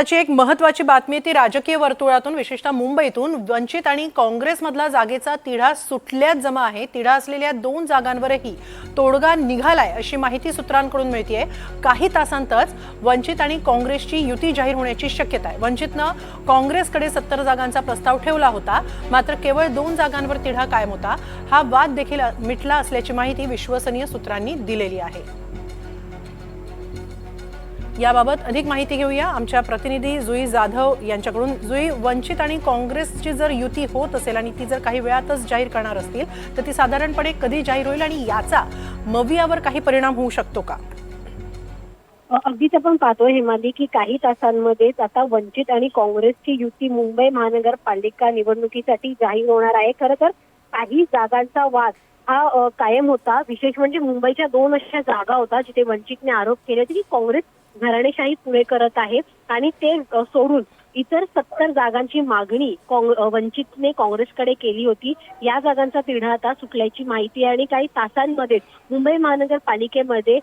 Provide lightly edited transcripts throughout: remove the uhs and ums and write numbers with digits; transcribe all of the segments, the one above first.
त्याची एक महत्त्वाची बातमी ती राजकीय वर्तुळातून विशेषतः मुंबईतून वंचित आणि काँग्रेसमधला जागेचा तिढा सुटल्यात जमा आहे। तिढा असलेल्या 2 जागांवरही तोडगा निघालाय अशी माहिती सूत्रांकडून मिळतेय। काही तासांतच वंचित आणि काँग्रेसची युती जाहीर होण्याची शक्यता आहे। वंचितनं काँग्रेसकडे 70 जागांचा प्रस्ताव ठेवला होता, मात्र केवळ 2 जागांवर तिढा कायम होता। हा वाद देखील मिटला असल्याची माहिती विश्वसनीय सूत्रांनी दिलेली आहे। याबाबत अधिक माहिती घेऊया आमच्या प्रतिनिधी जुई जाधव यांच्याकडून। जुई, वंचित आणि काँग्रेसची जर युती होत असेल आणि ती जर काही वेळातच जाहीर करणार असतील तर ती साधारणपणे कधी जाहीर होईल आणि याचा मवियावर काही परिणाम होऊ शकतो का? अगदीच आपण पाहतोय हेमाली की काही तासांमध्येच आता वंचित आणि काँग्रेसची युती मुंबई महानगरपालिका निवडणुकीसाठी जाहीर होणार आहे। खरं तर काही जागांचा वाद हा कायम होता। विशेष म्हणजे मुंबईच्या 2 अशा जागा होता जिथे वंचितने आरोप केले होते की काँग्रेस घराणेशाही पुढे करत आहे आणि ते सोडून इतर 70 जागांची मागणी वंचितने काँग्रेसकडे केली होती। या जागांचा तिढा आता सुटल्याची माहिती आहे आणि काही तासांमध्ये मुंबई महानगरपालिकेमध्ये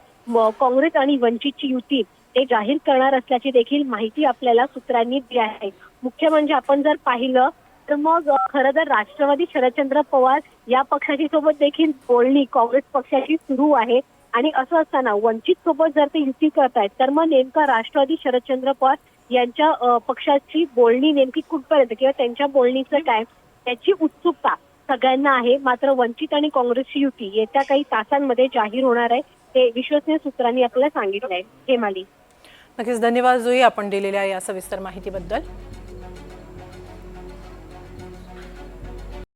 काँग्रेस आणि वंचितची युती ते जाहीर करणार असल्याची देखील माहिती आपल्याला सूत्रांनी दिली आहे। मुख्य म्हणजे आपण जर पाहिलं तर मग खरं तर राष्ट्रवादी शरदचंद्र पवार या पक्षाची सोबत देखील बोलणी काँग्रेस पक्षाची सुरू आहे आणि असं असताना वंचित सोबत जर ते युती करतायत तर मग नेमका राष्ट्रवादी शरदचंद्र पवार यांच्या पक्षाची बोलणी नेमकी कुठपर्यंत किंवा त्यांच्या बोलणीचं काय त्याची उत्सुकता सगळ्यांना आहे। मात्र वंचित आणि काँग्रेसची युती येत्या काही तासांमध्ये जाहीर होणार आहे, हे विश्वसनीय सूत्रांनी आपल्याला सांगितलंय। हेमाली, नक्कीच धन्यवाद जुई आपण दिलेल्या या सविस्तर माहितीबद्दल।